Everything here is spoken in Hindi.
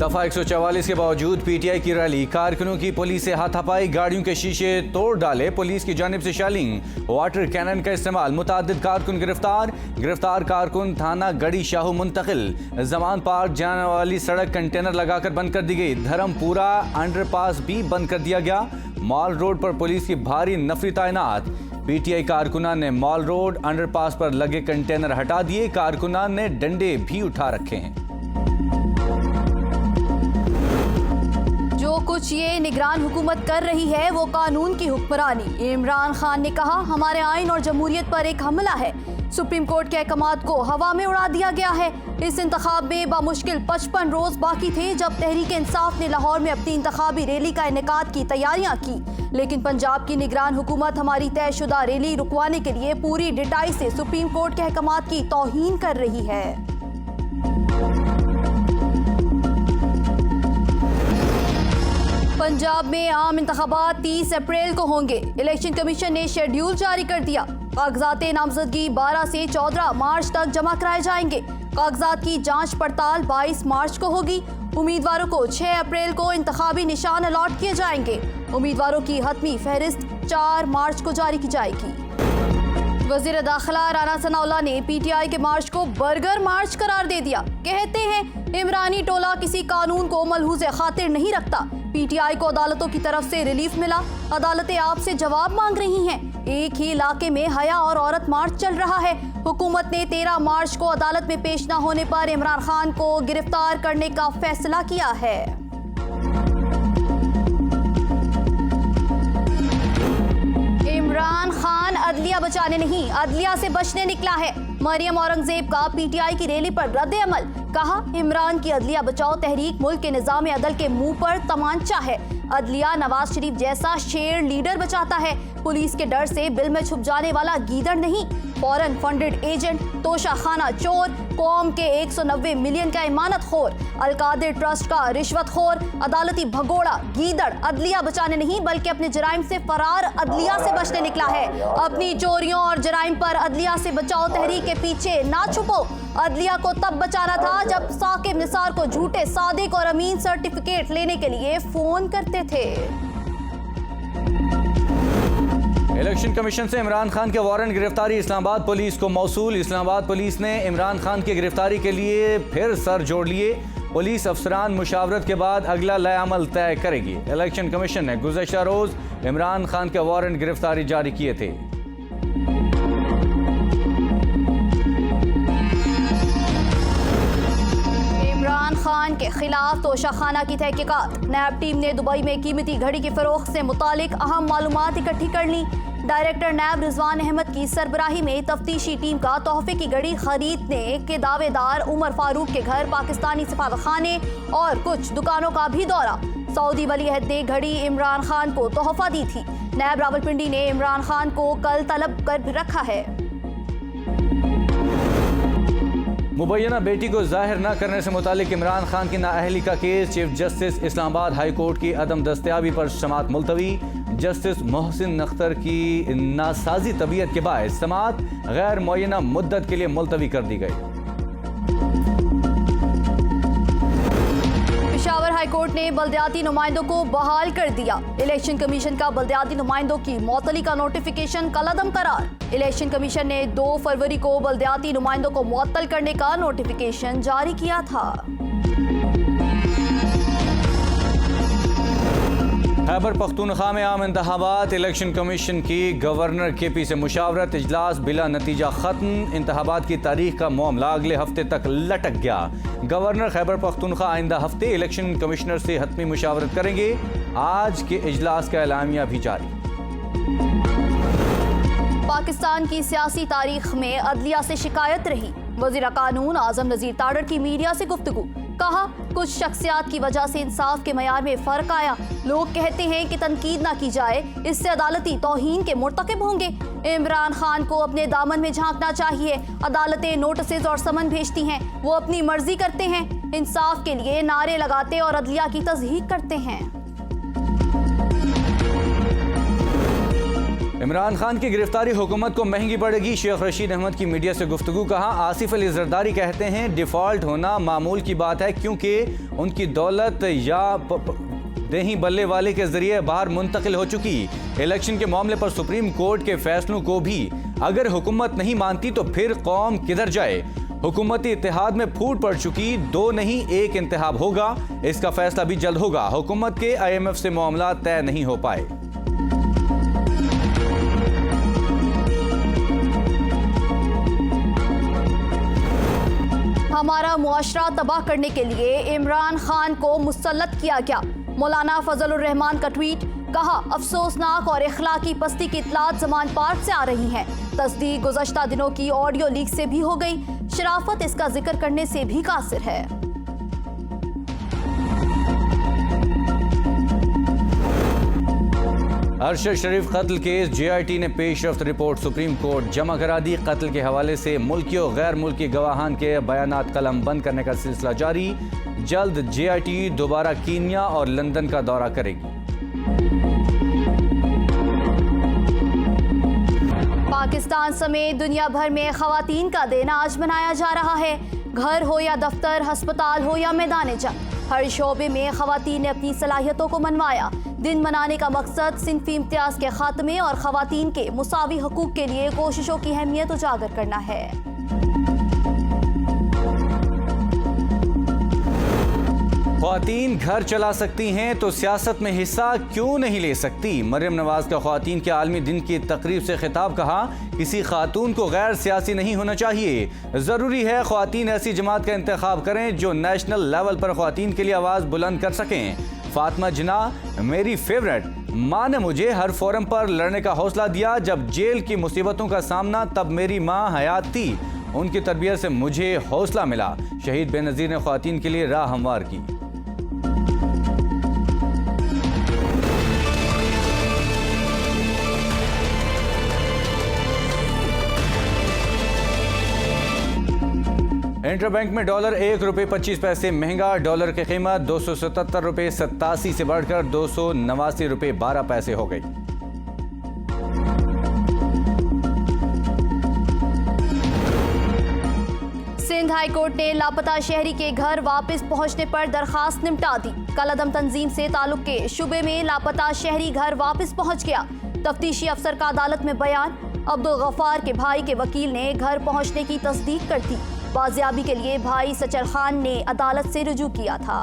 दफा 144 के बावजूद पीटीआई की रैली, कारकुनों की पुलिस से हाथापाई, गाड़ियों के शीशे तोड़ डाले, पुलिस की जानिब से शेलिंग, वाटर कैनन का इस्तेमाल, मुतादिद कारकुन गिरफ्तार कारकुन थाना गढ़ी शाहू मुंतकिल। जमान पार्क जाने वाली सड़क कंटेनर लगाकर बंद कर दी गई, धर्मपुरा अंडरपास भी बंद कर दिया गया। मॉल रोड पर पुलिस की भारी नफरी तैनात, पीटीआई कारकुनान ने मॉल रोड अंडरपास पर लगे कंटेनर हटा दिए, कारकुनान ने डंडे भी उठा रखे हैं। जो कुछ ये निगरान हुकूमत कर रही है वो कानून की हुक्मरानी। इमरान खान ने कहा हमारे आइन और जमहूरियत पर एक हमला है। सुप्रीम कोर्ट के अहकामात को हवा में उड़ा दिया गया है। इस इंतखाब में बामुश्किल 55 रोज बाकी थे जब तहरीक इंसाफ ने लाहौर में अपनी इंतखाबी रैली का इनेकाद की तैयारियां की, लेकिन पंजाब की निगरान हुकूमत हमारी तयशुदा रैली रुकवाने के लिए पूरी डिटाई से सुप्रीम कोर्ट के अहकामात की तौहीन कर रही है। पंजाब में आम इंतखाबात 30 अप्रैल को होंगे। इलेक्शन कमीशन ने शेड्यूल जारी कर दिया। कागजात नामजदगी 12 से 14 मार्च तक जमा कराए जाएंगे। कागजात की जांच पड़ताल 22 मार्च को होगी। उम्मीदवारों को 6 अप्रैल को इंतखाबी निशान अलॉट किए जाएंगे। उम्मीदवारों की हतमी फहरिस्त 4 मार्च को जारी की जाएगी। वज़ीर दाखिला राना सनाउल्लाह ने पीटीआई के मार्च को बर्गर मार्च करार दे दिया। कहते हैं इमरानी टोला किसी कानून को मलहूज़ खातिर नहीं रखता। पीटीआई को अदालतों की तरफ से रिलीफ मिला, अदालतें आपसे जवाब मांग रही हैं। एक ही इलाके में हया और औरत मार्च चल रहा है। हुकूमत ने 13 मार्च को अदालत में पेश न होने पर इमरान खान को गिरफ्तार करने का फैसला किया है। इमरान खान अदलिया बचाने नहीं, अदलिया से बचने निकला है। मरियम औरंगजेब का पीटीआई की रैली पर रद्द अमल, कहा इमरान की अदलिया बचाओ तहरीक मुल्क के निजाम अदल के मुंह पर तमांचा है। अदलिया नवाज शरीफ जैसा शेर लीडर बचाता है, पुलिस के डर से बिल में छुप जाने वाला गीदड़ नहीं। फॉरेन फंडेड एजेंट, तोशा खाना चोर, कौम के 190 मिलियन का इमानत खोर, अलकादिर ट्रस्ट का रिश्वत खोर, अदालती भगोड़ा, गीदड़ अदलिया बचाने नहीं बल्कि अपने जराइम से फरार अदलिया से बचने निकला है। अपनी चोरियों और जराइम पर अदलिया से बचाओ तहरीक के पीछे ना छुपो। अदलिया को तब बचाना था जब साकिब निसार को झूठे सादिक और अमीन सर्टिफिकेट लेने के लिए फोन करते थे। इलेक्शन कमीशन से इमरान खान के वारंट गिरफ्तारी, इस्लामाबाद पुलिस को मौसूल। इस्लामाबाद पुलिस ने इमरान खान की गिरफ्तारी के लिए फिर सर जोड़ लिए। पुलिस अफसरान मुशावरत के बाद अगला लय-अमल तय करेगी। इलेक्शन कमीशन ने गुज़श्ता रोज इमरान खान के वारंट गिरफ्तारी जारी किए थे। इमरान खान के खिलाफ तोशाखाना की तहकीकात, नैब टीम ने दुबई में कीमती घड़ी की फरोख्त से मुतालिक अहम मालूमात इकट्ठी कर ली। डायरेक्टर नैब रिजवान अहमद की सरबराही में तफ्तीशी टीम का तोहफे की घड़ी खरीदने के दावेदार उमर फारूक के घर, पाकिस्तानी सफारतखाने और कुछ दुकानों का भी दौरा। सऊदी वलीअहद ने घड़ी इमरान खान को तोहफा दी थी। नैब रावलपिंडी ने इमरान खान को कल तलब कर रखा है। मुबैना बेटी को जाहिर न करने से मुतालिक इमरान खान की नाअहली का case, chief justice Islamabad high court की अदम दस्तयाबी पर समाअत मुलतवी। जस्टिस मोहसिन नख्तर की नासाजी तबीयत के बायस समाअत गैर मुअय्यना मुद्दत के लिए मुलतवी कर दी गई। पेशावर हाई कोर्ट ने बल्दियाती नुमाइंदों को बहाल कर दिया। इलेक्शन कमीशन का बल्दियाती नुमाइंदों की मुअत्तली का नोटिफिकेशन कलअदम करार। इलेक्शन कमीशन ने 2 फरवरी को बल्दियाती नुमाइंदों को मुअत्तल करने का नोटिफिकेशन जारी किया था। खैबर पख्तूनख्वा में आम इंतखाबात, इलेक्शन कमीशन की गवर्नर केपी से मुशावरत, इजलास बिला नतीजा खत्म। इंतखाबात की तारीख का मामला अगले हफ्ते तक लटक गया। गवर्नर खैबर पख्तूनख्वा आइंदा हफ्ते इलेक्शन कमिश्नर से हतमी मुशावरत करेंगे। आज के इजलास का एलामिया भी जारी। पाकिस्तान की सियासी तारीख में अदलिया से शिकायत रही। वज़ीर कानून आजम नज़ीर ताड़र की मीडिया से गुफ्तगू, कहा कुछ शख्सियात की वजह से इंसाफ के मयार में फर्क आया। लोग कहते हैं कि तनकीद ना की जाए, इससे अदालती तौहीन के मुर्तकिब होंगे। इमरान खान को अपने दामन में झांकना चाहिए। अदालतें नोटिस और समन भेजती हैं, वो अपनी मर्जी करते हैं। इंसाफ के लिए नारे लगाते और अदलिया की तज़हीक करते हैं। इमरान खान की गिरफ्तारी हुकूमत को महंगी पड़ेगी। शेख रशीद अहमद की मीडिया से गुफ्तगू। कहा, आसिफ अली जरदारी कहते हैं डिफॉल्ट होना मामूल की बात है, क्योंकि उनकी दौलत या देही बल्ले वाले के जरिए बाहर मुंतकिल हो चुकी। इलेक्शन के मामले पर सुप्रीम कोर्ट के फैसलों को भी अगर हुकूमत नहीं मानती तो फिर कौम किधर जाए। हुकूमती इत्तेहाद में फूट पड़ चुकी, 2 नहीं 1 इंतखाब होगा। इसका फैसला भी जल्द होगा। हुकूमत के IMF से मामला तय नहीं हो पाए। हमारा मुआशरा तबाह करने के लिए इमरान खान को मुसल्लत किया गया। मौलाना फजलुर रहमान का ट्वीट। कहा, अफसोसनाक और इखलाकी पस्ती की इत्तलात जमान पार्क से आ रही हैं। तस्दीक गुज़श्ता दिनों की ऑडियो लीक से भी हो गई। शराफत इसका जिक्र करने से भी कासिर है। अरशद शरीफ कत्ल केस JIT ने पेशरफ्त रिपोर्ट सुप्रीम कोर्ट जमा करा दी। कत्ल के हवाले से मुल्की और गैर मुल्की गवाहान के बयानात कलम बंद करने का सिलसिला जारी। जल्द JIT दोबारा कीनिया और लंदन का दौरा करेगी। पाकिस्तान समेत दुनिया भर में खवातीन का दिन आज मनाया जा रहा है। घर हो या दफ्तर, अस्पताल हो या मैदान जंग, हर शोबे में खवातीन ने अपनी सलाहियतों को मनवाया। दिन मनाने का मकसद सिनफी इम्तियाज के खात्मे और खवातीन के मुसावी हकूक के लिए कोशिशों की अहमियत उजागर करना है। ख्वातीन घर चला सकती हैं तो सियासत में हिस्सा क्यों नहीं ले सकती। मरियम नवाज का ख्वातीन के आलमी दिन की तकरीब से खिताब। कहा, किसी खातून को गैर सियासी नहीं होना चाहिए। ज़रूरी है ख्वातीन ऐसी जमात का इंतखाब करें जो नेशनल लेवल पर ख्वातीन के लिए आवाज़ बुलंद कर सकें। फातिमा जिन्ना मेरी फेवरेट माँ ने मुझे हर फोरम पर लड़ने का हौसला दिया। जब जेल की मुसीबतों का सामना तब मेरी माँ हयात थी। उनकी तरबियत से मुझे हौसला मिला। शहीद बेनज़ीर ने ख्वातीन के लिए राह हमवार की। इंटरबैंक में डॉलर ₹1.25 महंगा। डॉलर की कीमत ₹277.87 से बढ़कर ₹289.12 हो गई। सिंध हाई कोर्ट ने लापता शहरी के घर वापस पहुंचने पर दरखास्त निपटा दी। कलअदम तंजीम से ताल्लुक के शुबे में लापता शहरी घर वापस पहुंच गया। तफ्तीशी अफसर का अदालत में बयान। अब्दुल गफ्फार के भाई के वकील ने घर पहुंचने की तस्दीक कर दी। बाजियाबी के लिए भाई सचर खान ने अदालत से रुजू किया था।